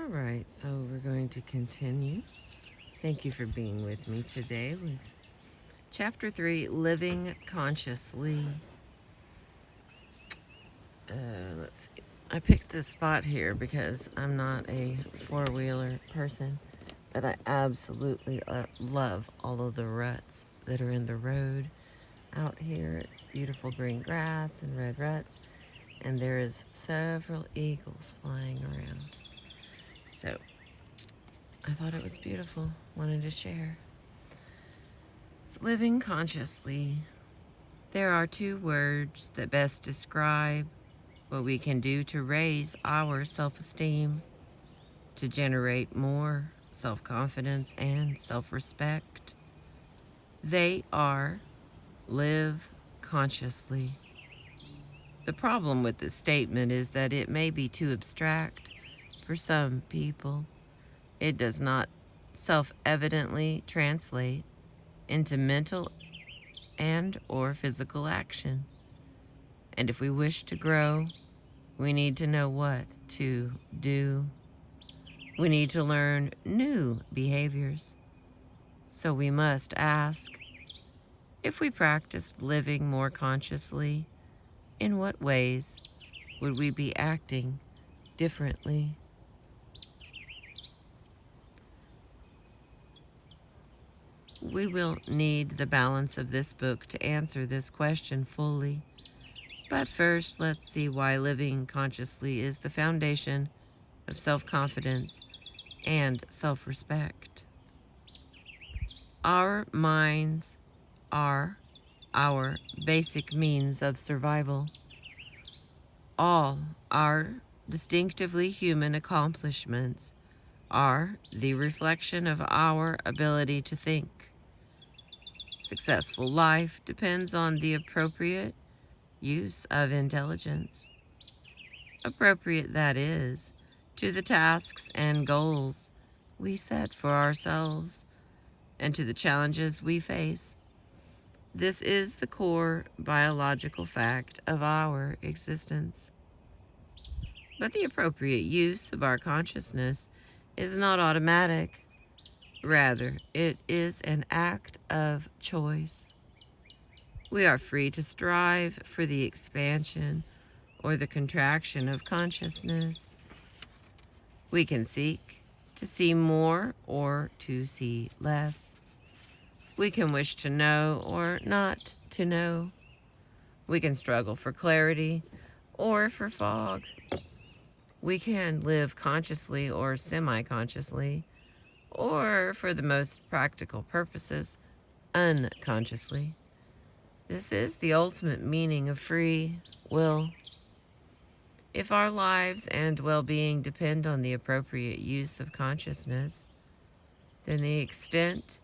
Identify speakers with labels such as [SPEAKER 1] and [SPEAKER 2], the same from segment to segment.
[SPEAKER 1] All right, so we're going to continue. Thank you for being with me today with Chapter 3, Living Consciously. Let's see. I picked this spot here because I'm not a four-wheeler person, but I absolutely love all of the ruts that are in the road out here. It's beautiful green grass and red ruts, and there is several eagles flying around. So I thought it was beautiful, wanted to share. So living consciously. There are two words that best describe what we can do to raise our self-esteem, to generate more self-confidence and self-respect. They are live consciously. The problem with this statement is that it may be too abstract for some people. It does not self-evidently translate into mental and or physical action. And if we wish to grow, we need to know what to do. We need to learn new behaviors. So we must ask, if we practiced living more consciously, in what ways would we be acting differently? We will need the balance of this book to answer this question fully. But first, let's see why living consciously is the foundation of self-confidence and self-respect. Our minds are our basic means of survival. All our distinctively human accomplishments are the reflection of our ability to think. Successful life depends on the appropriate use of intelligence. Appropriate, that is, to the tasks and goals we set for ourselves and to the challenges we face. This is the core biological fact of our existence. But the appropriate use of our consciousness is not automatic. Rather, it is an act of choice. We are free to strive for the expansion or the contraction of consciousness. We can seek to see more or to see less. We can wish to know or not to know. We can struggle for clarity or for fog. We can live consciously or semi-consciously, or for the most practical purposes, unconsciously. This is the ultimate meaning of free will. If our lives and well-being depend on the appropriate use of consciousness, then the extent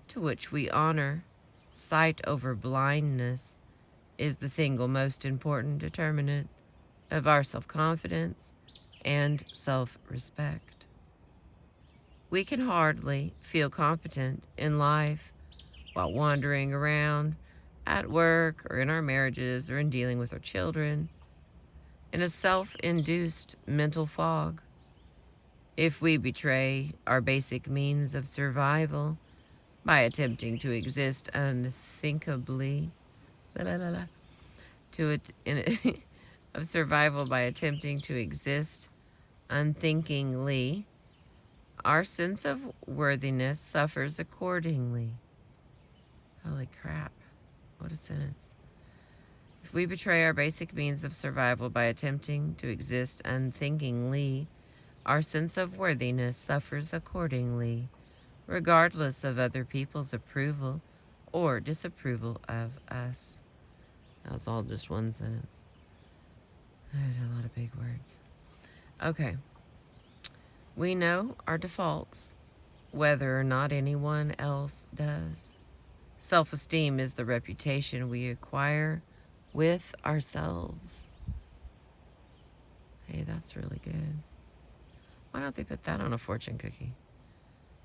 [SPEAKER 1] to which we honor sight over blindness is the single most important determinant of our self-confidence and self-respect. We can hardly feel competent in life while wandering around at work or in our marriages or in dealing with our children in a self-induced mental fog. If we betray our basic means of survival by attempting to exist unthinkably, of survival by attempting to exist unthinkingly, our sense of worthiness suffers accordingly. Holy crap, what a sentence. If we betray our basic means of survival by attempting to exist unthinkingly, our sense of worthiness suffers accordingly, regardless of other people's approval or disapproval of us. That was all just one sentence. I had a lot of big words. Okay. We know our defaults, whether or not anyone else does. Self-esteem is the reputation we acquire with ourselves. Hey, that's really good. Why don't they put that on a fortune cookie?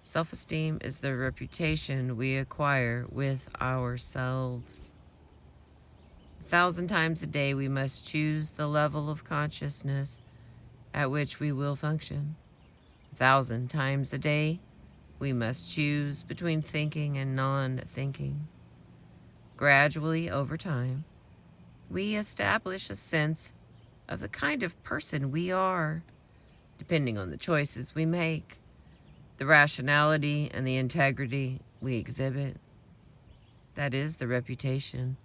[SPEAKER 1] Self-esteem is the reputation we acquire with ourselves. 1,000 times a day we must choose the level of consciousness at which we will function. 1,000 times a day, we must choose between thinking and non-thinking. Gradually, over time, we establish a sense of the kind of person we are, depending on the choices we make, the rationality and the integrity we exhibit. That is the reputation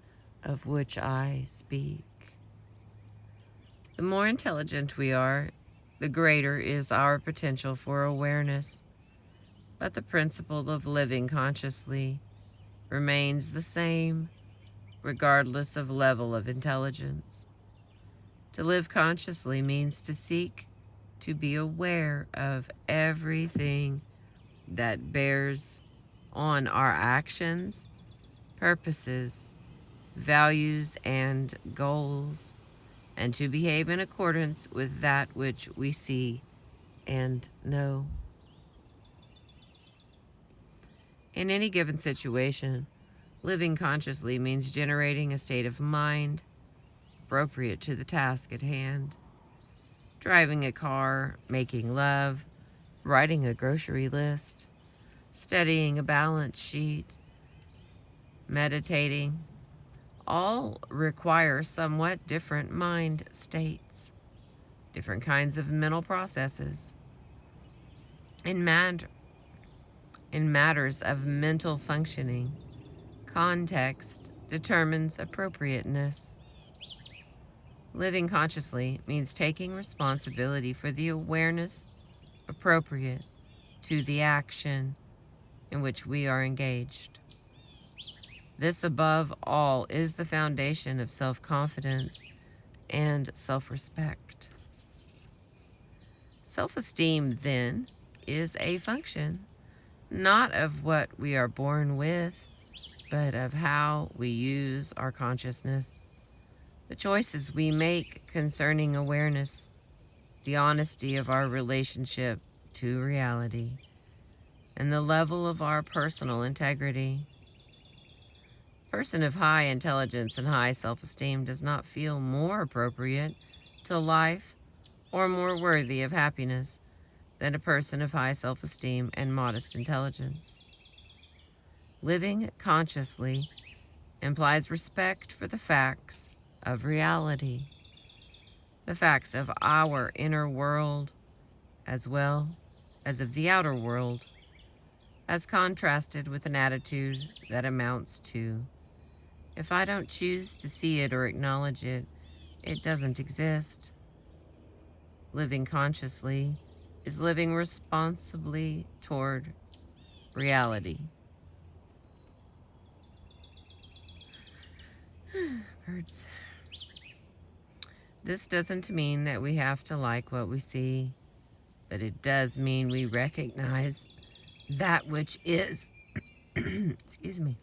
[SPEAKER 1] of which I speak. The more intelligent we are, the greater is our potential for awareness. But the principle of living consciously remains the same, regardless of level of intelligence. To live consciously means to seek to be aware of everything that bears on our actions, purposes, values, and goals, and to behave in accordance with that which we see and know. In any given situation, living consciously means generating a state of mind appropriate to the task at hand. Driving a car, making love, writing a grocery list, studying a balance sheet, meditating, all require somewhat different mind states, different kinds of mental processes. In matters of mental functioning, context determines appropriateness. Living consciously means taking responsibility for the awareness appropriate to the action in which we are engaged. This, above all, is the foundation of self-confidence and self-respect. Self-esteem, then, is a function not of what we are born with, but of how we use our consciousness, the choices we make concerning awareness, the honesty of our relationship to reality, and the level of our personal integrity. A person of high intelligence and high self-esteem does not feel more appropriate to life or more worthy of happiness than a person of high self-esteem and modest intelligence. Living consciously implies respect for the facts of reality, the facts of our inner world as well as of the outer world, as contrasted with an attitude that amounts to, if I don't choose to see it or acknowledge it, it doesn't exist. Living consciously is living responsibly toward reality. Birds. This doesn't mean that we have to like what we see, but it does mean we recognize that which is. Excuse me.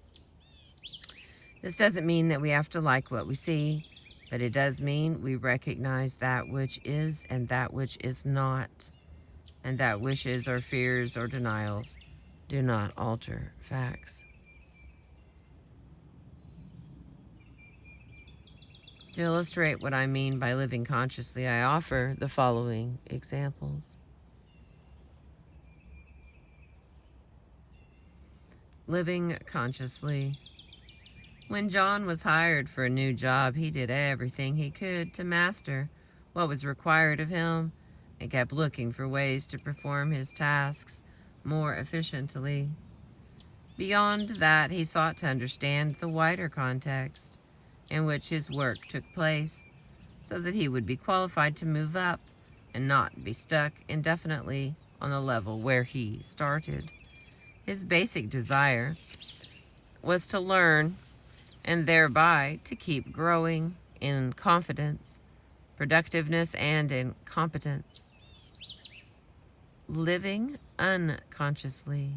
[SPEAKER 1] This doesn't mean that we have to like what we see, but it does mean we recognize that which is and that which is not, and that wishes or fears or denials do not alter facts. To illustrate what I mean by living consciously, I offer the following examples. Living consciously. When John was hired for a new job, he did everything he could to master what was required of him and kept looking for ways to perform his tasks more efficiently. Beyond that, he sought to understand the wider context in which his work took place so that he would be qualified to move up and not be stuck indefinitely on the level where he started. His basic desire was to learn and thereby to keep growing in confidence, productiveness, and in competence. Living unconsciously.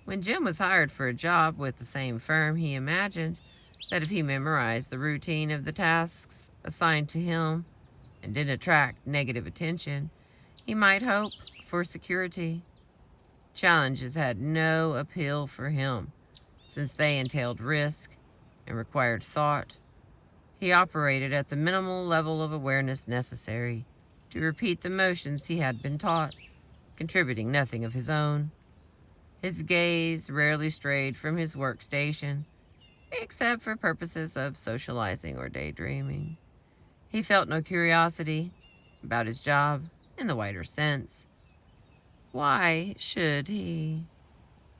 [SPEAKER 1] When Jim was hired for a job with the same firm, he imagined that if he memorized the routine of the tasks assigned to him and didn't attract negative attention, he might hope for security. Challenges had no appeal for him, since they entailed risk and required thought. He operated at the minimal level of awareness necessary to repeat the motions he had been taught, contributing nothing of his own. His gaze rarely strayed from his workstation, except for purposes of socializing or daydreaming. He felt no curiosity about his job in the wider sense. Why should he?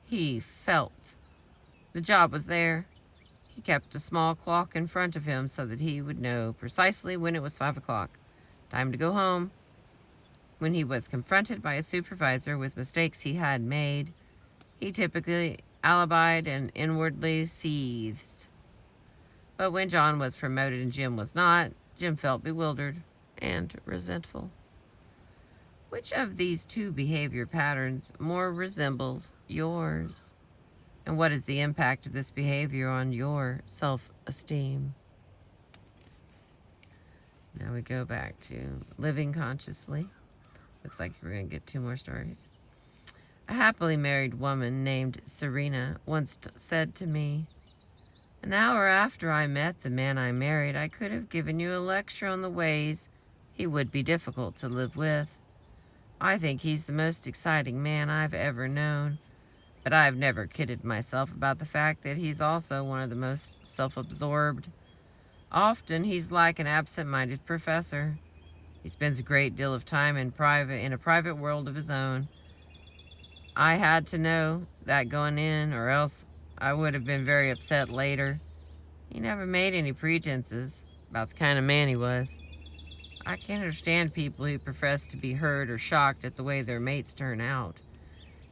[SPEAKER 1] He felt. The job was there. He kept a small clock in front of him so that he would know precisely when it was 5 o'clock. Time to go home. When he was confronted by a supervisor with mistakes he had made, he typically alibied and inwardly seethed. But when John was promoted and Jim was not, Jim felt bewildered and resentful. Which of these two behavior patterns more resembles yours? And what is the impact of this behavior on your self-esteem? Now we go back to living consciously. Looks like we're going to get 2 more stories. A happily married woman named Serena once said to me, "An hour after I met the man I married, I could have given you a lecture on the ways he would be difficult to live with. I think he's the most exciting man I've ever known, but I've never kidded myself about the fact that he's also one of the most self-absorbed. Often he's like an absent-minded professor. He spends a great deal of time in a private world of his own. I had to know that going in, or else I would have been very upset later. He never made any pretenses about the kind of man he was. I can't understand people who profess to be hurt or shocked at the way their mates turn out.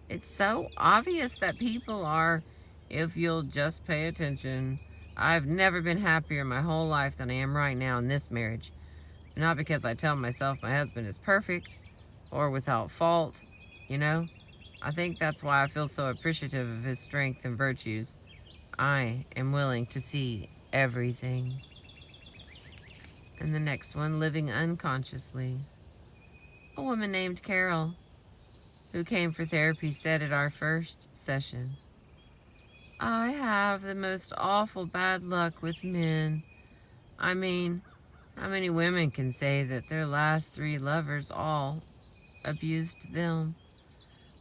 [SPEAKER 1] It's so obvious that people are, if you'll just pay attention. I've never been happier in my whole life than I am right now in this marriage. Not because I tell myself my husband is perfect or without fault, you know. I think that's why I feel so appreciative of his strength and virtues. I am willing to see everything." And the next one, living unconsciously. A woman named Carol, who came for therapy, said at our first session, "I have the most awful bad luck with men. I mean, how many women can say that their last 3 lovers all abused them?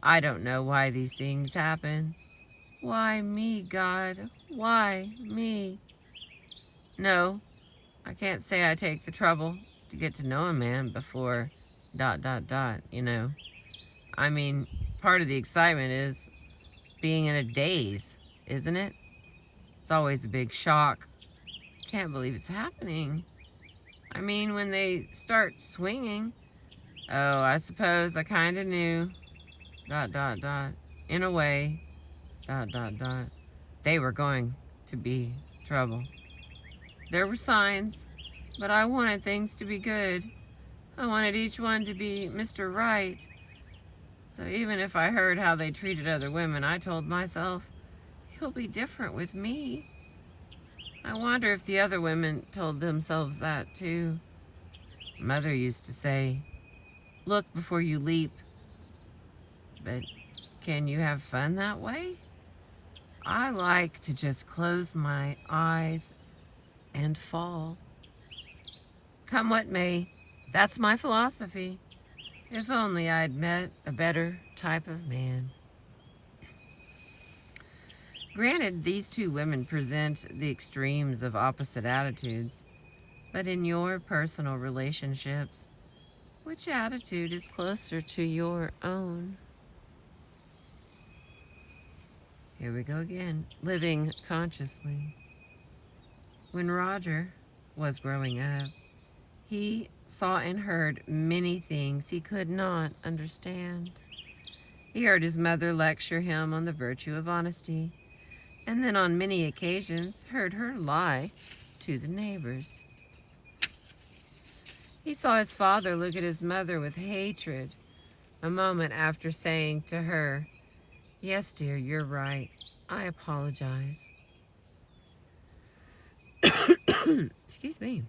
[SPEAKER 1] I don't know why these things happen. Why me, God? Why me? No, I can't say I take the trouble to get to know a man before ... you know. I mean, part of the excitement is being in a daze, isn't it? It's always a big shock. Can't believe it's happening. I mean, when they start swinging, oh, I suppose I kind of knew ... in a way ... they were going to be trouble. There were signs, but I wanted things to be good. I wanted each one to be Mr. Right. So even if I heard how they treated other women, I told myself, he'll be different with me. I wonder if the other women told themselves that too. Mother used to say, look before you leap. But can you have fun that way? I like to just close my eyes and fall. Come what may, that's my philosophy. If only I'd met a better type of man." Granted, these 2 women present the extremes of opposite attitudes, but in your personal relationships, which attitude is closer to your own? Here we go again, living consciously. When Roger was growing up, he saw and heard many things he could not understand. He heard his mother lecture him on the virtue of honesty, and then on many occasions heard her lie to the neighbors. He saw his father look at his mother with hatred a moment after saying to her, "Yes, dear, you're right. I apologize." Excuse me.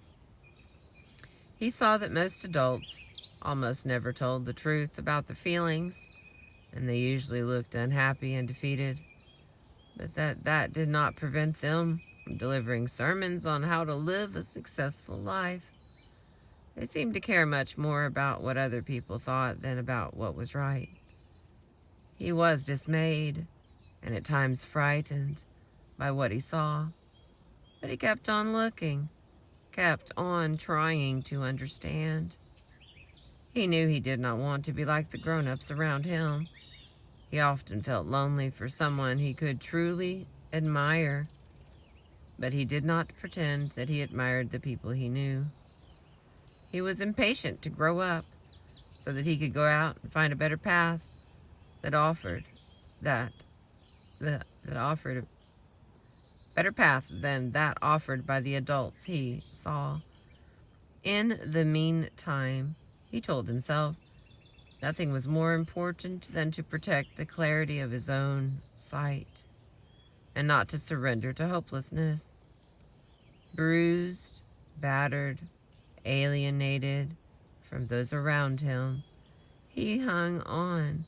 [SPEAKER 1] He saw that most adults almost never told the truth about their feelings, and they usually looked unhappy and defeated, but that did not prevent them from delivering sermons on how to live a successful life. They seemed to care much more about what other people thought than about what was right. He was dismayed and at times frightened by what he saw, but he kept on looking, kept on trying to understand. He knew he did not want to be like the grown-ups around him. He often felt lonely for someone he could truly admire, but he did not pretend that he admired the people he knew. He was impatient to grow up so that he could go out and find a better path that offered a better path than that offered by the adults he saw. In the meantime, he told himself, nothing was more important than to protect the clarity of his own sight and not to surrender to hopelessness. Bruised, battered, alienated from those around him, he hung on.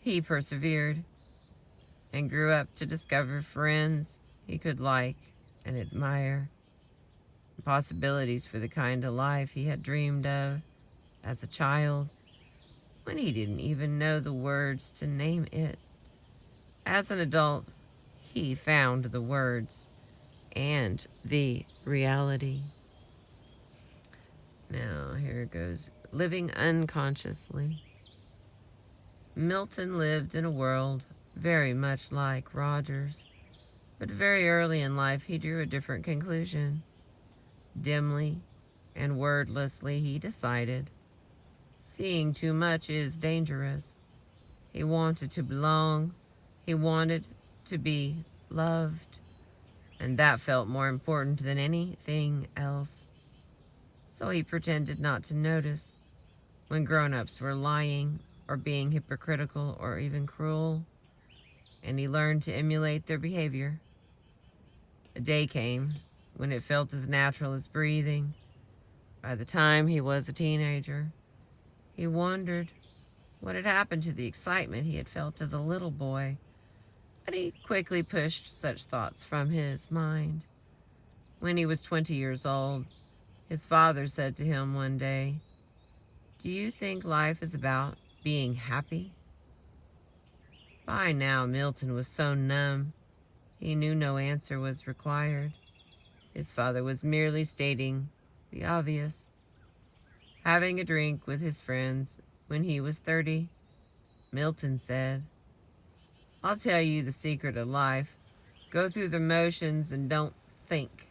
[SPEAKER 1] He persevered and grew up to discover friends he could like and admire, possibilities for the kind of life he had dreamed of as a child when he didn't even know the words to name it. As an adult, he found the words and the reality. Now, here it goes. Living unconsciously. Milton lived in a world very much like Roger's, but very early in life he drew a different conclusion. Dimly and wordlessly he decided, seeing too much is dangerous. He wanted to belong. He wanted to be loved, and that felt more important than anything else. So he pretended not to notice when grown-ups were lying or being hypocritical or even cruel, and he learned to emulate their behavior. A day came when it felt as natural as breathing. By the time he was a teenager, he wondered what had happened to the excitement he had felt as a little boy, but he quickly pushed such thoughts from his mind. When he was 20 years old, his father said to him one day, "Do you think life is about being happy?" By now, Milton was so numb, he knew no answer was required. His father was merely stating the obvious. Having a drink with his friends when he was 30, Milton said, "I'll tell you the secret of life. Go through the motions and don't think.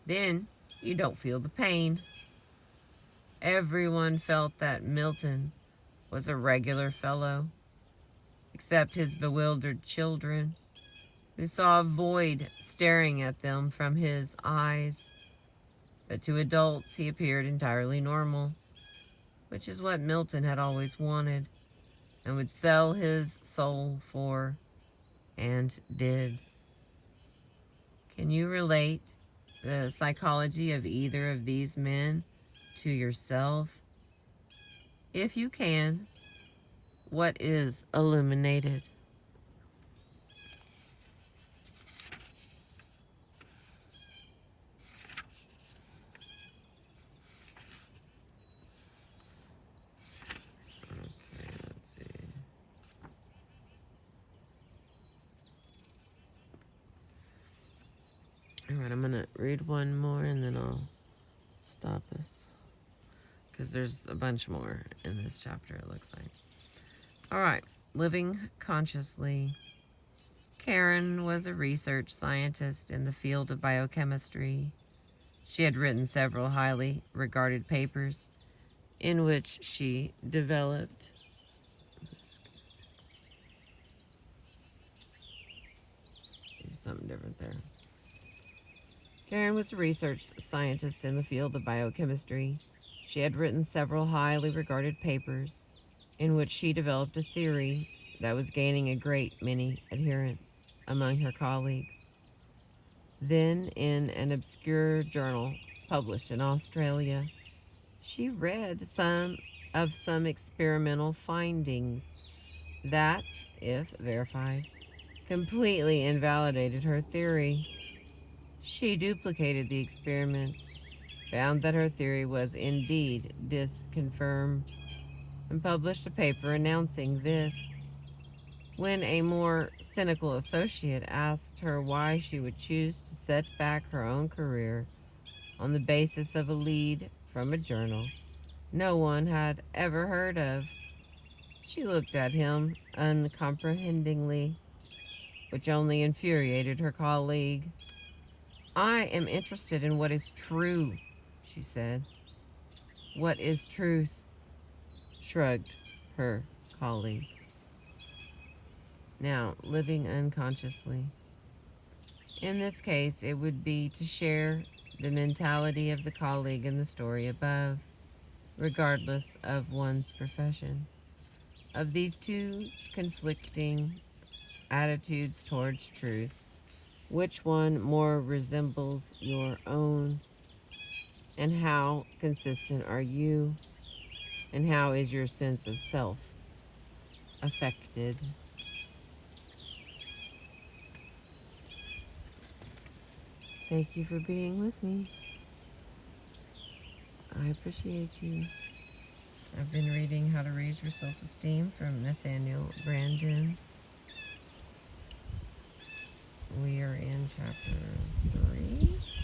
[SPEAKER 1] Then you don't feel the pain." Everyone felt that Milton was a regular fellow, except his bewildered children, who saw a void staring at them from his eyes. But to adults he appeared entirely normal, which is what Milton had always wanted and would sell his soul for, and did. Can you relate the psychology of either of these men to yourself? If you can, what is illuminated? Okay, let's see. All right, I'm going to read one more and then I'll stop this, because there's a bunch more in this chapter, it looks like. All right, living consciously. Karen was a research scientist in the field of biochemistry. She had written several highly regarded papers in which she developed something different there. Karen was a research scientist in the field of biochemistry. She had written several highly regarded papers in which she developed a theory that was gaining a great many adherents among her colleagues. Then, in an obscure journal published in Australia, she read some experimental findings that, if verified, completely invalidated her theory. She duplicated the experiments found that her theory was indeed disconfirmed, and published a paper announcing this. When a more cynical associate asked her why she would choose to set back her own career on the basis of a lead from a journal no one had ever heard of, she looked at him uncomprehendingly, which only infuriated her colleague. "I am interested in what is true," she said. "What is truth?" shrugged her colleague. Now, living unconsciously. In this case, it would be to share the mentality of the colleague in the story above, regardless of one's profession. Of these two conflicting attitudes towards truth, which one more resembles your own? And how consistent are you? And how is your sense of self affected? Thank you for being with me. I appreciate you. I've been reading How to Raise Your Self-Esteem from Nathaniel Branden. We are in chapter 3.